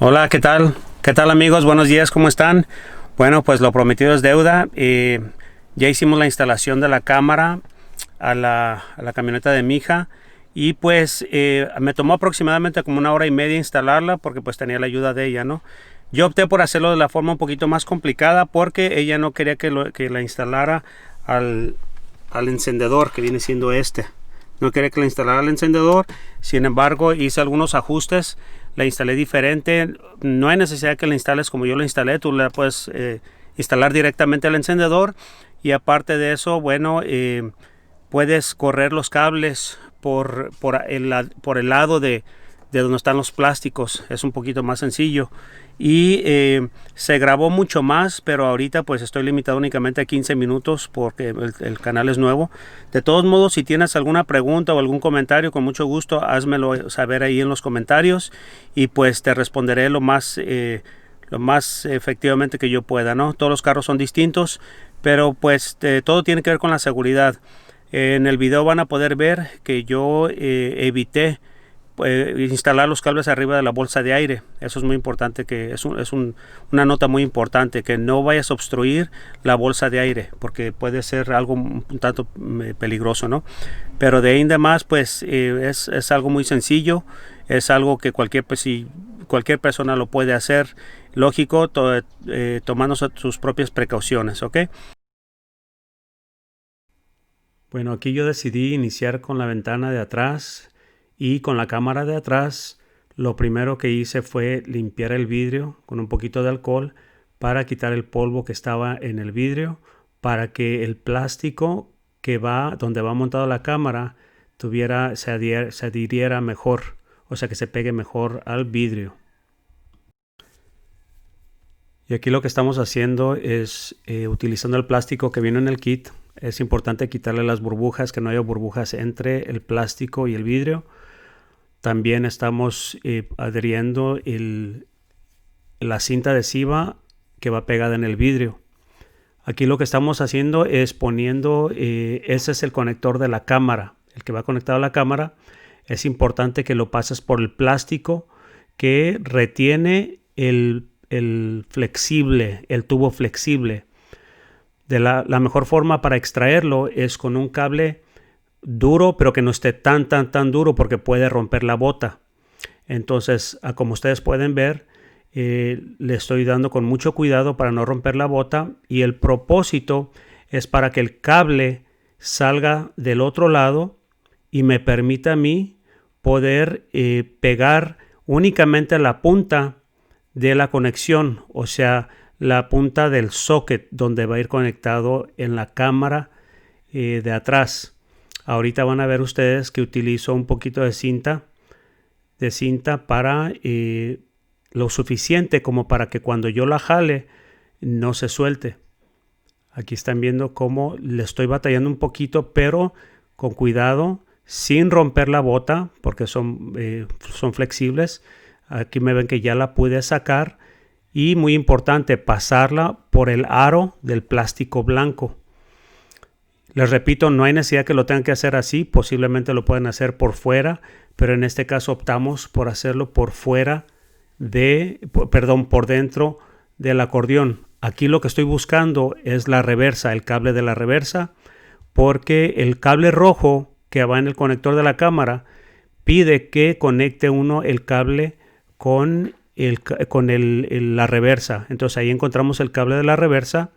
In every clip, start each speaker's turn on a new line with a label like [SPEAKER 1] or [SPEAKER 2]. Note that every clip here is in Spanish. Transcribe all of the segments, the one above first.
[SPEAKER 1] Hola, ¿qué tal? ¿Qué tal amigos? Buenos días, ¿cómo están? Bueno, pues lo prometido es deuda. Ya hicimos la instalación de la cámara a la camioneta de mi hija y pues me tomó aproximadamente como 1 hora y media instalarla porque pues tenía la ayuda de ella, ¿no? Yo opté por hacerlo de la forma un poquito más complicada porque ella no quería que la instalara al encendedor que viene siendo este. No quería que la instalara al encendedor, sin embargo hice algunos ajustes, la instalé diferente. No hay necesidad que la instales como yo la instalé, tú la puedes instalar directamente al encendedor y aparte de eso, bueno, puedes correr los cables por el lado de donde están los plásticos. Es un poquito más sencillo y se grabó mucho más, pero ahorita pues estoy limitado únicamente a 15 minutos porque el canal es nuevo. De todos modos, si tienes alguna pregunta o algún comentario, con mucho gusto házmelo saber ahí en los comentarios y pues te responderé lo más efectivamente que yo pueda, ¿no? Todos los carros son distintos, pero pues todo tiene que ver con la seguridad. En el video van a poder ver que yo evité instalar los cables arriba de la bolsa de aire. Eso es muy importante, que una nota muy importante, que no vayas a obstruir la bolsa de aire porque puede ser algo un tanto peligroso, ¿no? Pero de ahí en demás pues es algo muy sencillo, es algo que cualquier persona lo puede hacer, lógico, tomando sus propias precauciones, ¿ok? Bueno, aquí yo decidí iniciar con la ventana de atrás y con la cámara de atrás. Lo primero que hice fue limpiar el vidrio con un poquito de alcohol para quitar el polvo que estaba en el vidrio, para que el plástico que va donde va montada la cámara se adhiriera mejor, o sea que se pegue mejor al vidrio. Y aquí lo que estamos haciendo es utilizando el plástico que viene en el kit. Es importante quitarle las burbujas, que no haya burbujas entre el plástico y el vidrio. También estamos adhiriendo la cinta adhesiva que va pegada en el vidrio. Aquí lo que estamos haciendo es poniendo, ese es el conector de la cámara, el que va conectado a la cámara. Es importante que lo pases por el plástico que retiene el tubo flexible. La mejor forma para extraerlo es con un cable duro, pero que no esté tan duro porque puede romper la bota. Entonces, como ustedes pueden ver, le estoy dando con mucho cuidado para no romper la bota, y el propósito es para que el cable salga del otro lado y me permita a mí poder pegar únicamente la punta de la conexión, o sea, la punta del socket donde va a ir conectado en la cámara de atrás. Ahorita van a ver ustedes que utilizo un poquito de cinta para lo suficiente como para que cuando yo la jale no se suelte. Aquí están viendo cómo le estoy batallando un poquito, pero con cuidado, sin romper la bota, porque son flexibles. Aquí me ven que ya la pude sacar, y muy importante, pasarla por el aro del plástico blanco. Les repito, no hay necesidad que lo tengan que hacer así, posiblemente lo pueden hacer por fuera, pero en este caso optamos por hacerlo por dentro del acordeón. Aquí lo que estoy buscando es la reversa, el cable de la reversa, porque el cable rojo que va en el conector de la cámara pide que conecte uno el cable con la reversa. Entonces ahí encontramos el cable de la reversa,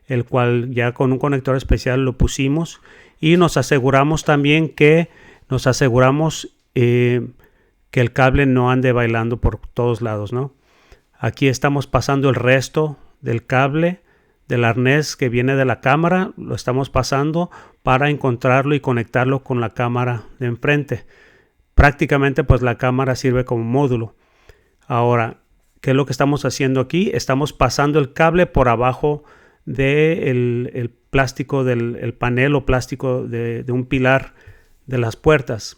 [SPEAKER 1] el cual ya con un conector especial lo pusimos, y nos aseguramos también que el cable no ande bailando por todos lados, ¿no? Aquí estamos pasando el resto del cable del arnés que viene de la cámara, lo estamos pasando para encontrarlo y conectarlo con la cámara de enfrente. Prácticamente pues la cámara sirve como módulo. Ahora, ¿qué es lo que estamos haciendo aquí? Estamos pasando el cable por abajo del plástico del panel o plástico de un pilar de las puertas.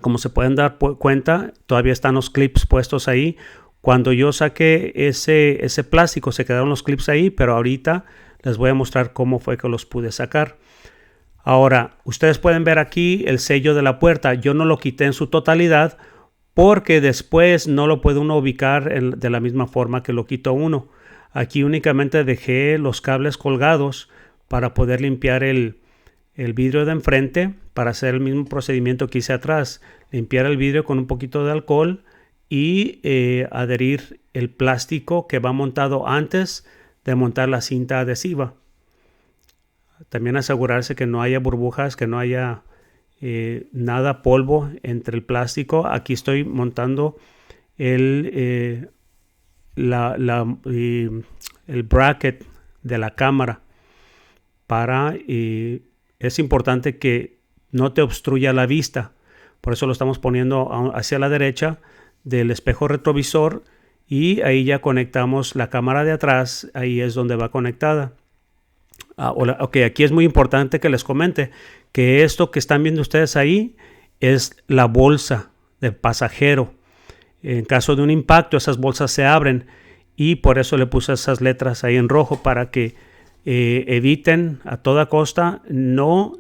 [SPEAKER 1] Como se pueden dar cuenta, todavía están los clips puestos ahí. Cuando yo saqué ese plástico se quedaron los clips ahí, pero ahorita les voy a mostrar cómo fue que los pude sacar. Ahora, ustedes pueden ver aquí el sello de la puerta. Yo no lo quité en su totalidad porque después no lo puede uno ubicar de la misma forma que lo quitó uno. Aquí únicamente dejé los cables colgados para poder limpiar el vidrio de enfrente, para hacer el mismo procedimiento que hice atrás, limpiar el vidrio con un poquito de alcohol y adherir el plástico que va montado antes de montar la cinta adhesiva. También asegurarse que no haya burbujas, que no haya nada polvo entre el plástico. Aquí estoy montando el bracket de la cámara es importante que no te obstruya la vista, por eso lo estamos poniendo hacia la derecha del espejo retrovisor y ahí ya conectamos la cámara de atrás, ahí es donde va conectada. Aquí es muy importante que les comente que esto que están viendo ustedes ahí es la bolsa del pasajero. En caso de un impacto, esas bolsas se abren y por eso le puse esas letras ahí en rojo para que eviten a toda costa no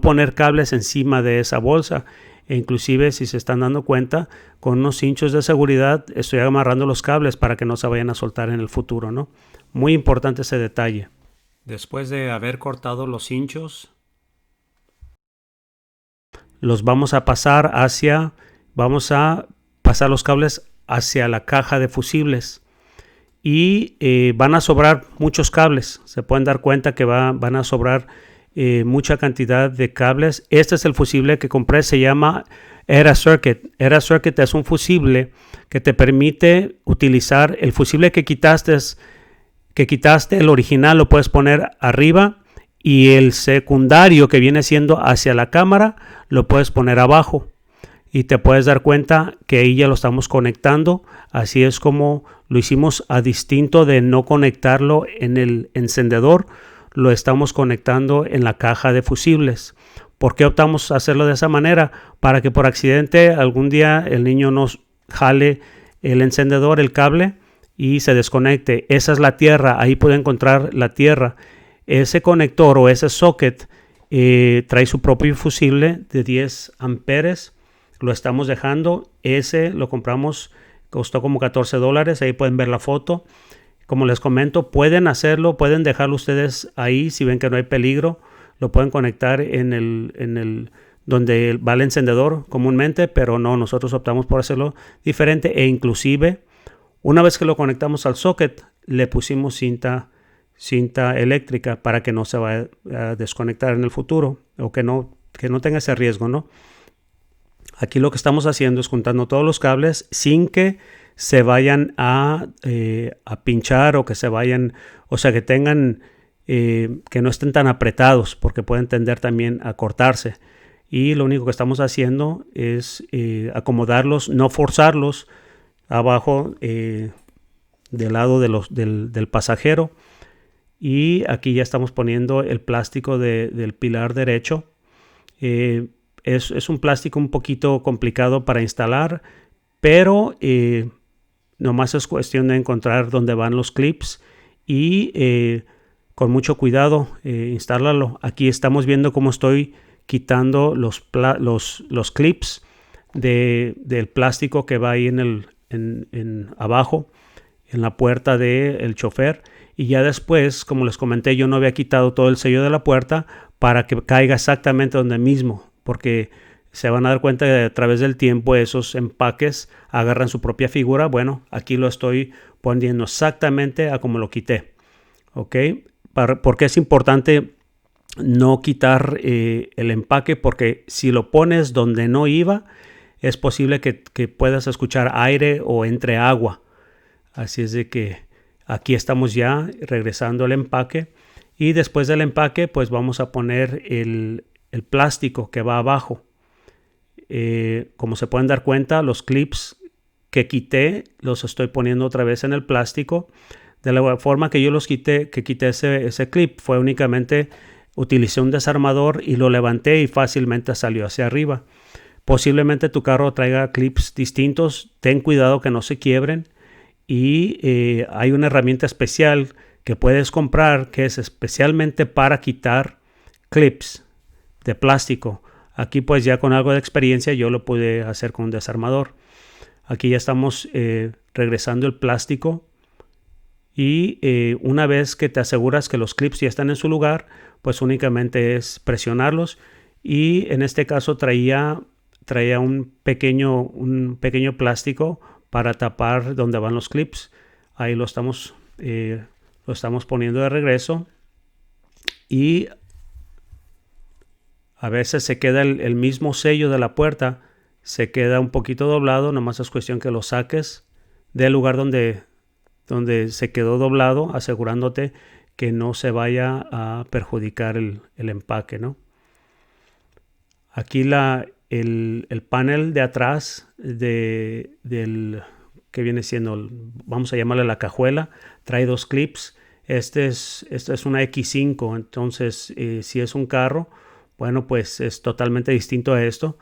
[SPEAKER 1] poner cables encima de esa bolsa. E inclusive, si se están dando cuenta, con unos cinchos de seguridad estoy amarrando los cables para que no se vayan a soltar en el futuro, ¿no? Muy importante ese detalle. Después de haber cortado los cinchos, vamos a pasar los cables hacia la caja de fusibles y van a sobrar muchos cables. Se pueden dar cuenta que van a sobrar mucha cantidad de cables. Este es el fusible que compré, se llama Era Circuit. Era Circuit es un fusible que te permite utilizar el fusible que quitaste, el original lo puedes poner arriba y el secundario que viene siendo hacia la cámara lo puedes poner abajo. Y te puedes dar cuenta que ahí ya lo estamos conectando. Así es como lo hicimos, a distinto de no conectarlo en el encendedor, lo estamos conectando en la caja de fusibles. ¿Por qué optamos a hacerlo de esa manera? Para que por accidente algún día el niño nos jale el encendedor, el cable, y se desconecte. Esa es la tierra, ahí puede encontrar la tierra. Ese conector o ese socket trae su propio fusible de 10 amperes. Lo estamos dejando, ese lo compramos, costó como $14, ahí pueden ver la foto. Como les comento, pueden hacerlo, pueden dejarlo ustedes ahí si ven que no hay peligro, lo pueden conectar en el donde va el encendedor comúnmente, pero no, nosotros optamos por hacerlo diferente e inclusive una vez que lo conectamos al socket, le pusimos cinta eléctrica para que no se vaya a desconectar en el futuro o que no tenga ese riesgo, ¿no? Aquí lo que estamos haciendo es juntando todos los cables sin que se vayan a pinchar o que se vayan, o sea, que tengan, que no estén tan apretados porque pueden tender también a cortarse. Y lo único que estamos haciendo es acomodarlos, no forzarlos abajo del lado del pasajero. Y aquí ya estamos poniendo el plástico del pilar derecho. Es un plástico un poquito complicado para instalar, pero nomás es cuestión de encontrar dónde van los clips y con mucho cuidado instalarlo. Aquí estamos viendo cómo estoy quitando los clips del plástico que va ahí abajo en la puerta del chofer. Y ya después, como les comenté, yo no había quitado todo el sello de la puerta para que caiga exactamente donde mismo, porque se van a dar cuenta que a través del tiempo esos empaques agarran su propia figura. Bueno, aquí lo estoy poniendo exactamente a como lo quité. ¿Ok? Porque es importante no quitar el empaque, porque si lo pones donde no iba, es posible que puedas escuchar aire o entre agua. Así es de que aquí estamos ya regresando al empaque. Y después del empaque, pues vamos a poner el plástico que va abajo. Como se pueden dar cuenta, los clips que quité los estoy poniendo otra vez en el plástico. De la forma que yo quité ese clip fue únicamente utilicé un desarmador y lo levanté y fácilmente salió hacia arriba. Posiblemente tu carro traiga clips distintos. Ten cuidado que no se quiebren. Y hay una herramienta especial que puedes comprar que es especialmente para quitar clips de plástico. Aquí pues ya con algo de experiencia yo lo pude hacer con un desarmador. Aquí ya estamos regresando el plástico y una vez que te aseguras que los clips ya están en su lugar, pues únicamente es presionarlos, y en este caso traía un pequeño plástico para tapar donde van los clips. Ahí lo estamos poniendo de regreso, y a veces se queda el mismo sello de la puerta, se queda un poquito doblado. Nomás es cuestión que lo saques del lugar donde se quedó doblado, asegurándote que no se vaya a perjudicar el empaque, ¿no? Aquí el panel de atrás del que viene siendo, vamos a llamarle la cajuela, trae dos clips. Esta es una X5, entonces si es un carro, bueno, pues es totalmente distinto a esto.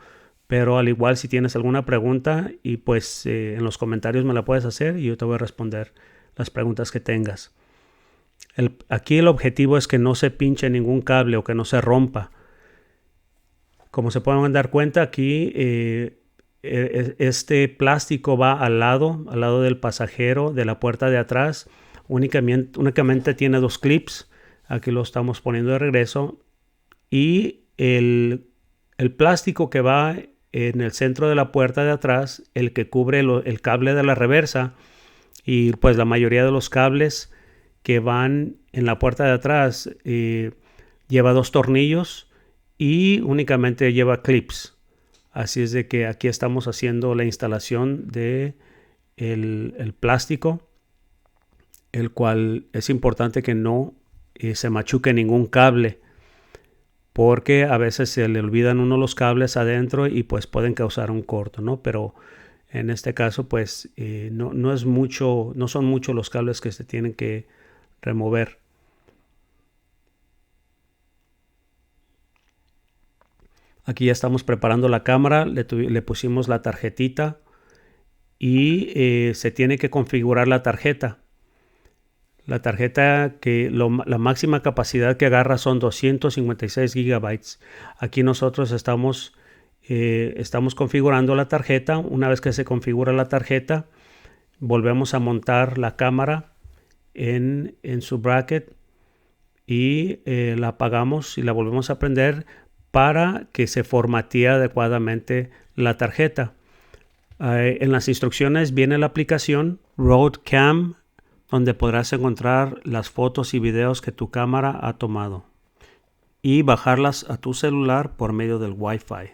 [SPEAKER 1] Pero al igual, si tienes alguna pregunta, y pues en los comentarios me la puedes hacer y yo te voy a responder las preguntas que tengas. Aquí el objetivo es que no se pinche ningún cable o que no se rompa. Como se pueden dar cuenta, aquí este plástico va al lado del pasajero de la puerta de atrás. Únicamente tiene dos clips. Aquí lo estamos poniendo de regreso. Y el plástico que va en el centro de la puerta de atrás, el que cubre el cable de la reversa, y pues la mayoría de los cables que van en la puerta de atrás lleva dos tornillos y únicamente lleva clips. Así es de que aquí estamos haciendo la instalación de el plástico, el cual es importante que no se machuque ningún cable, porque a veces se le olvidan uno los cables adentro y pues pueden causar un corto, ¿no? Pero en este caso pues no son muchos los cables que se tienen que remover. Aquí ya estamos preparando la cámara, le pusimos la tarjetita y se tiene que configurar la tarjeta. La tarjeta que la máxima capacidad que agarra son 256 gigabytes. Aquí nosotros estamos configurando la tarjeta. Una vez que se configura la tarjeta, volvemos a montar la cámara en su bracket y la apagamos y la volvemos a prender para que se formatee adecuadamente la tarjeta. En las instrucciones viene la aplicación RoadCam, donde podrás encontrar las fotos y videos que tu cámara ha tomado y bajarlas a tu celular por medio del Wi-Fi.